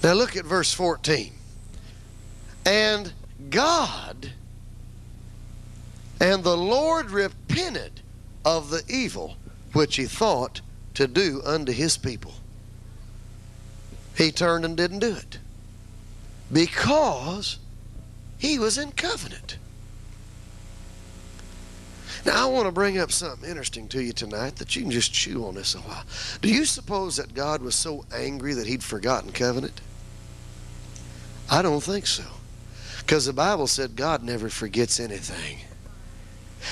Now look at verse 14. And God and the Lord repented of the evil which he thought to do unto his people. He turned and didn't do it because he was in covenant. Now I want to bring up something interesting to you tonight that you can just chew on this a while. Do you suppose that God was so angry that he'd forgotten covenant? I don't think so. Because the Bible said God never forgets anything.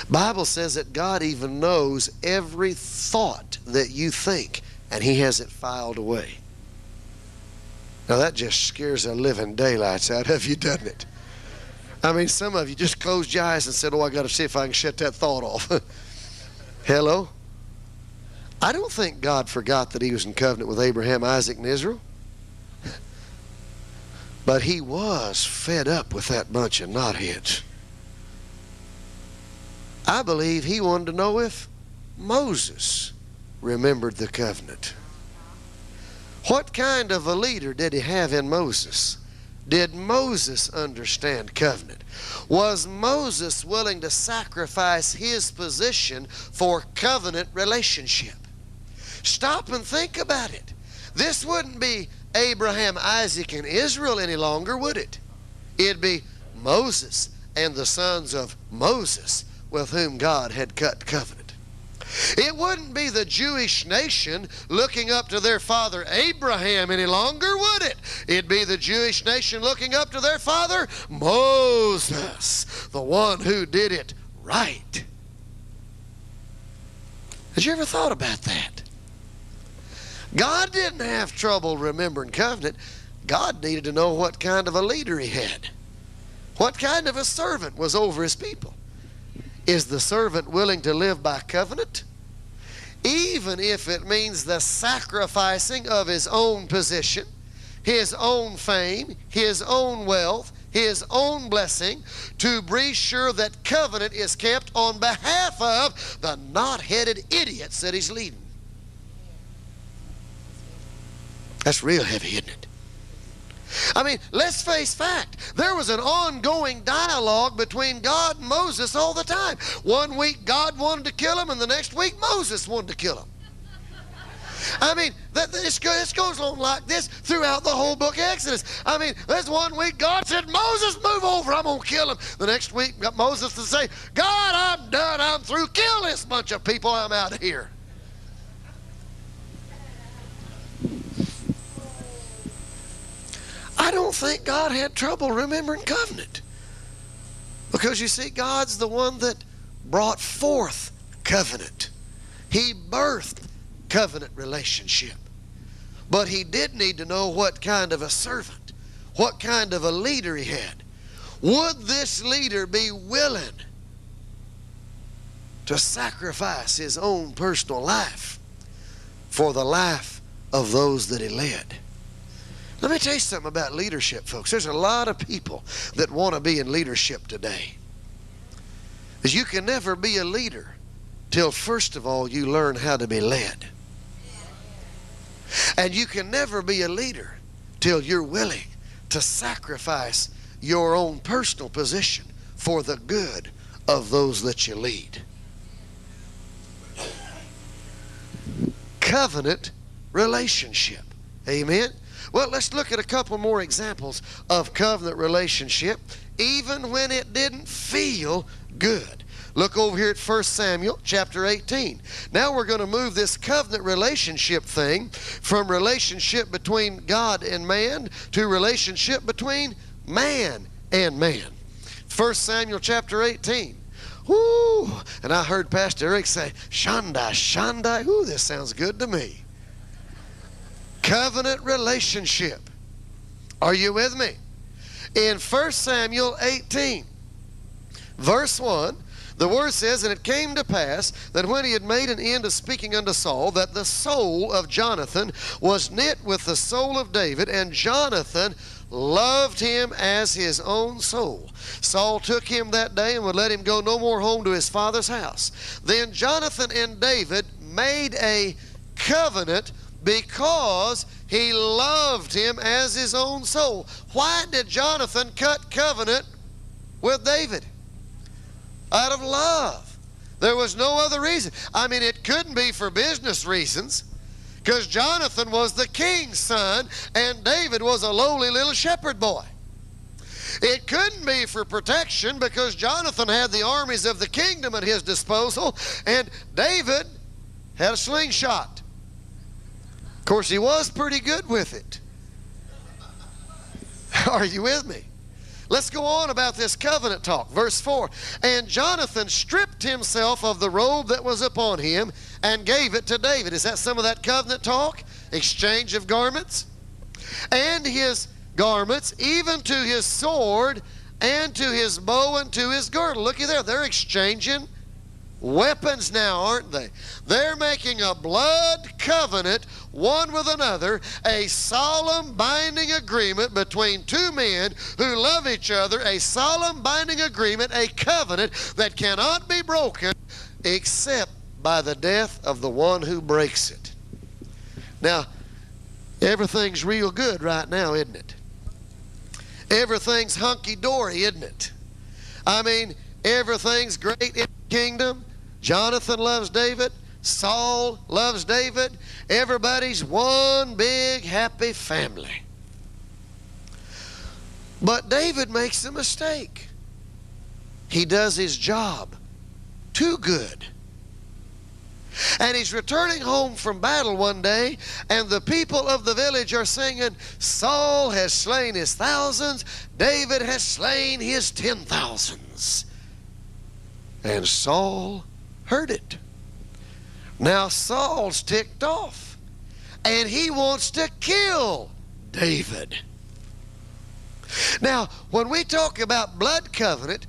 Bible says that God even knows every thought that you think, and he has it filed away. Now that just scares the living daylights out of you, doesn't it? I mean, some of you just closed your eyes and said, oh, I got to see if I can shut that thought off. Hello? I don't think God forgot that he was in covenant with Abraham, Isaac, and Israel. But he was fed up with that bunch of knotheads. I believe he wanted to know if Moses remembered the covenant. What kind of a leader did he have in Moses? Did Moses understand covenant? Was Moses willing to sacrifice his position for covenant relationship? Stop and think about it. This wouldn't be Abraham, Isaac, and Israel any longer, would it? It'd be Moses and the sons of Moses with whom God had cut covenant. It wouldn't be the Jewish nation looking up to their father Abraham any longer, would it? It'd be the Jewish nation looking up to their father Moses, the one who did it right. Has you ever thought about that? God didn't have trouble remembering covenant. God needed to know what kind of a leader he had. What kind of a servant was over his people. Is the servant willing to live by covenant? Even if it means the sacrificing of his own position, his own fame, his own wealth, his own blessing, to be sure that covenant is kept on behalf of the knot-headed idiots that he's leading. That's real heavy, isn't it? I mean, let's face fact. There was an ongoing dialogue between God and Moses all the time. One week God wanted to kill him, and the next week Moses wanted to kill him. I mean, this goes on like this throughout the whole book of Exodus. I mean, there's one week God said, Moses, move over, I'm going to kill him. The next week got Moses to say, God, I'm done, I'm through, kill this bunch of people, I'm out of here. I don't think God had trouble remembering covenant. Because you see, God's the one that brought forth covenant. He birthed covenant relationship. But he did need to know what kind of a servant, what kind of a leader he had. Would this leader be willing to sacrifice his own personal life for the life of those that he led? Let me tell you something about leadership, folks. There's a lot of people that want to be in leadership today. Because you can never be a leader till, first of all, you learn how to be led. And you can never be a leader till you're willing to sacrifice your own personal position for the good of those that you lead. Covenant relationship. Amen? Well, let's look at a couple more examples of covenant relationship, even when it didn't feel good. Look over here at 1 Samuel chapter 18. Now we're going to move this covenant relationship thing from relationship between God and man to relationship between man and man. 1 Samuel chapter 18. Woo! And I heard Pastor Eric say, Shandai, Shandai. Ooh, this sounds good to me. Covenant relationship. Are you with me? In 1 Samuel 18, verse 1, the word says, And it came to pass that when he had made an end of speaking unto Saul, that the soul of Jonathan was knit with the soul of David, and Jonathan loved him as his own soul. Saul took him that day and would let him go no more home to his father's house. Then Jonathan and David made a covenant because he loved him as his own soul. Why did Jonathan cut covenant with David? Out of love. There was no other reason. I mean, it couldn't be for business reasons, because Jonathan was the king's son and David was a lowly little shepherd boy. It couldn't be for protection, because Jonathan had the armies of the kingdom at his disposal and David had a slingshot. Of course, he was pretty good with it. Are you with me? Let's go on about this covenant talk. Verse 4. And Jonathan stripped himself of the robe that was upon him and gave it to David. Is that some of that covenant talk? Exchange of garments? And his garments, even to his sword, and to his bow, and to his girdle. Looky there, they're exchanging weapons now, aren't they? They're making a blood covenant one with another, a solemn binding agreement between two men who love each other, a solemn binding agreement, a covenant that cannot be broken except by the death of the one who breaks it. Now, everything's real good right now, isn't it? Everything's hunky-dory, isn't it? I mean, everything's great in the kingdom. Jonathan loves David. Saul loves David. Everybody's one big happy family. But David makes a mistake. He does his job too good. And he's returning home from battle one day, and the people of the village are singing, Saul has slain his thousands, David has slain his 10,000s. And Saul heard it. Now Saul's ticked off, and he wants to kill David. Now, when we talk about blood covenant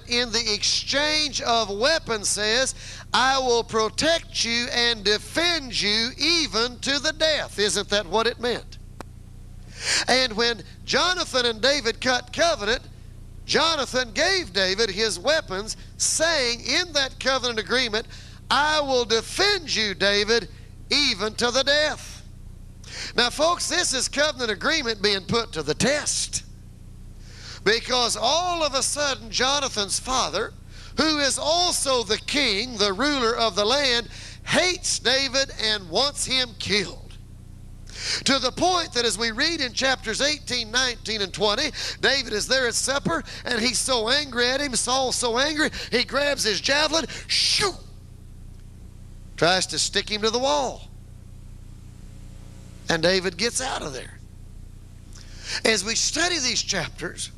in the exchange of weapons says, I will protect you and defend you even to the death. Isn't that what it meant? And when Jonathan and David cut covenant, Jonathan gave David his weapons, saying in that covenant agreement, I will defend you, David, even to the death. Now, folks, this is covenant agreement being put to the test. Because all of a sudden, Jonathan's father, who is also the king, the ruler of the land, hates David and wants him killed. To the point that as we read in chapters 18, 19, and 20, David is there at supper, and he's so angry at him, Saul's so angry, he grabs his javelin, shoo, tries to stick him to the wall. And David gets out of there. As we study these chapters,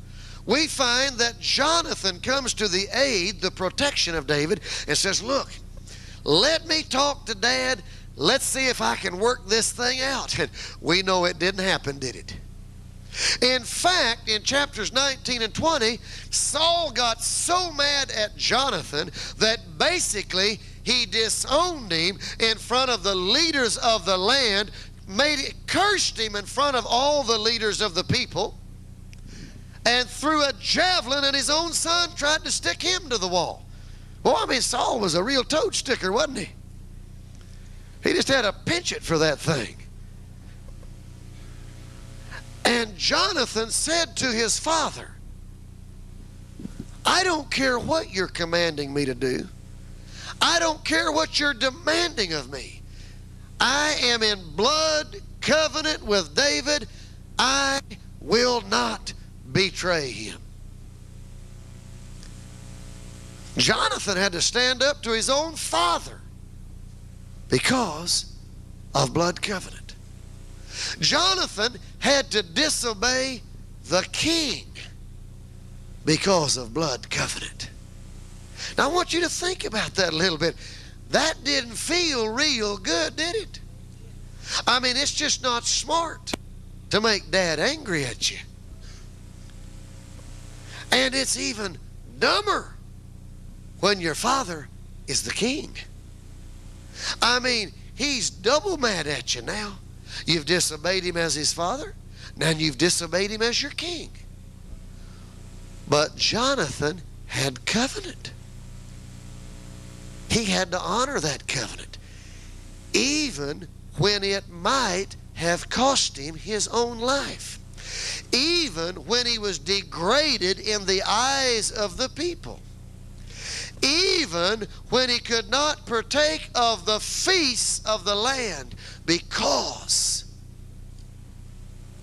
we find that Jonathan comes to the aid, the protection of David, and says, look, let me talk to Dad. Let's see if I can work this thing out. And we know it didn't happen, did it? In fact, in chapters 19 and 20, Saul got so mad at Jonathan that basically he disowned him in front of the leaders of the land, cursed him in front of all the leaders of the people, and threw a javelin at his own son, tried to stick him to the wall. Well, I mean, Saul was a real toad sticker, wasn't he? He just had a penchant for that thing. And Jonathan said to his father, I don't care what you're commanding me to do. I don't care what you're demanding of me. I am in blood covenant with David. I will not betray him. Jonathan had to stand up to his own father because of blood covenant. Jonathan had to disobey the king because of blood covenant. Now I want you to think about that a little bit. That didn't feel real good, did it? I mean, it's just not smart to make Dad angry at you. And it's even dumber when your father is the king. I mean, he's double mad at you now. You've disobeyed him as his father, now you've disobeyed him as your king. But Jonathan had covenant. He had to honor that covenant, even when it might have cost him his own life. Even when he was degraded in the eyes of the people. Even when he could not partake of the feasts of the land because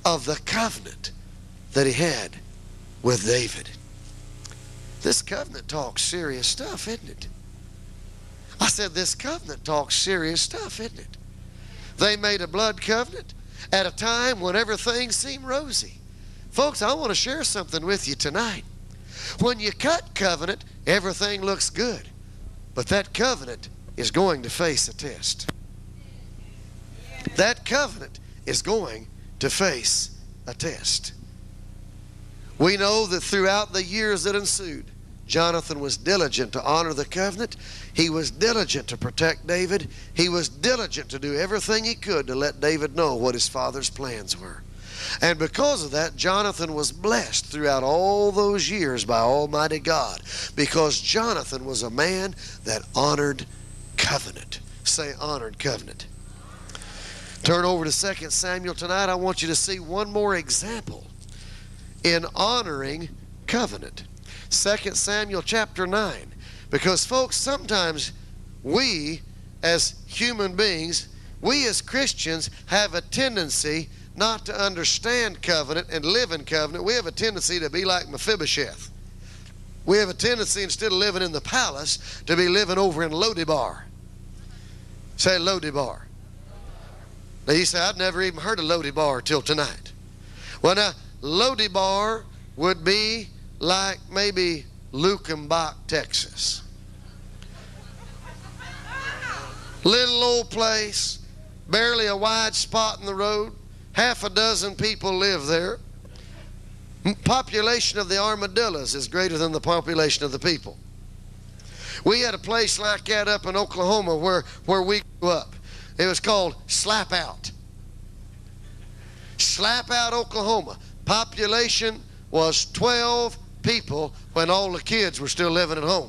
of the covenant that he had with David. This covenant talks serious stuff, isn't it? I said this covenant talks serious stuff, isn't it? They made a blood covenant at a time when everything seemed rosy. Folks, I want to share something with you tonight. When you cut covenant, everything looks good. But that covenant is going to face a test. That covenant is going to face a test. We know that throughout the years that ensued, Jonathan was diligent to honor the covenant. He was diligent to protect David. He was diligent to do everything he could to let David know what his father's plans were. And because of that, Jonathan was blessed throughout all those years by Almighty God, because Jonathan was a man that honored covenant. Say, honored covenant. Turn over to 2 Samuel tonight. I want you to see one more example in honoring covenant. 2 Samuel chapter 9. Because, folks, sometimes we as human beings, we as Christians have a tendency not to understand covenant and live in covenant. We have a tendency to be like Mephibosheth. We have a tendency, instead of living in the palace, to be living over in Lodibar. Say Lodibar. Now you say, I'd never even heard of Lodibar till tonight. Well, now, Lodibar would be like maybe Luckenbach, Texas. Little old place, barely a wide spot in the road. Half a dozen people live there. Population of the armadillos is greater than the population of the people. We had a place like that up in Oklahoma where we grew up. It was called Slap Out. Slap Out, Oklahoma. Population was 12 people when all the kids were still living at home.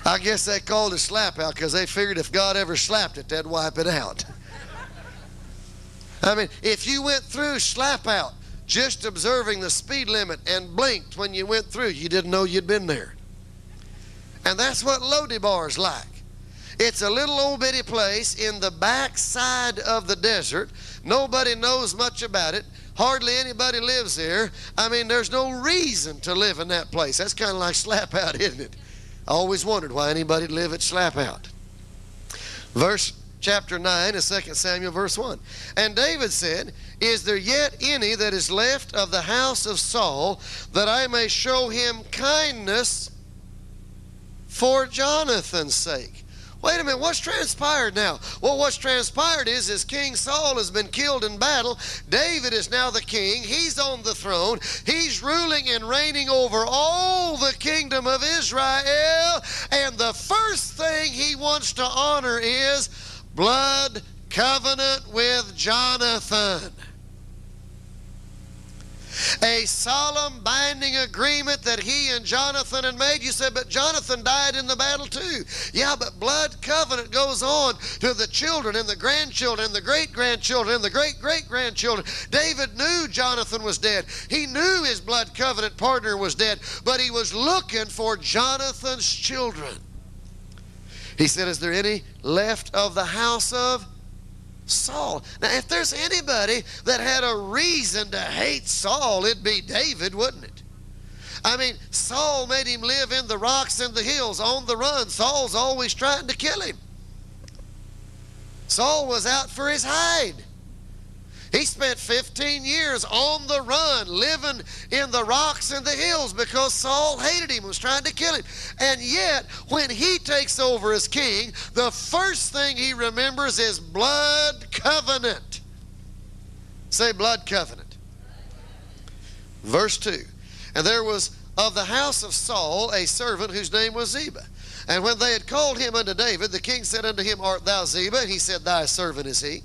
I guess they called it Slap Out because they figured if God ever slapped it, they'd wipe it out. I mean, if you went through Slap Out just observing the speed limit and blinked when you went through, you didn't know you'd been there. And that's what Lodibar's like. It's a little old bitty place in the backside of the desert. Nobody knows much about it. Hardly anybody lives there. I mean, there's no reason to live in that place. That's kind of like Slap Out, isn't it? I always wondered why anybody would live at Slap Out. Chapter 9 of 2 Samuel verse 1. And David said, is there yet any that is left of the house of Saul, that I may show him kindness for Jonathan's sake? Wait a minute, what's transpired now? Well, what's transpired is King Saul has been killed in battle. David is now the king. He's on the throne. He's ruling and reigning over all the kingdom of Israel. And the first thing he wants to honor is blood covenant with Jonathan. A solemn binding agreement that he and Jonathan had made. You said, but Jonathan died in the battle too. Yeah, but blood covenant goes on to the children and the grandchildren and the great-grandchildren and the great-great-grandchildren. David knew Jonathan was dead. He knew his blood covenant partner was dead, but he was looking for Jonathan's children. He said, is there any left of the house of Saul? Now, if there's anybody that had a reason to hate Saul, it'd be David, wouldn't it? I mean, Saul made him live in the rocks and the hills, on the run. Saul's always trying to kill him. Saul was out for his hide. He spent 15 years on the run, living in the rocks and the hills because Saul hated him, was trying to kill him. And yet, when he takes over as king, the first thing he remembers is blood covenant. Say blood covenant. Verse 2. And there was of the house of Saul a servant whose name was Ziba. And when they had called him unto David, the king said unto him, art thou Ziba? And he said, thy servant is he.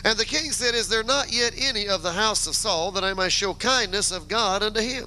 And the king said, is there not yet any of the house of Saul, that I may show kindness of God unto him?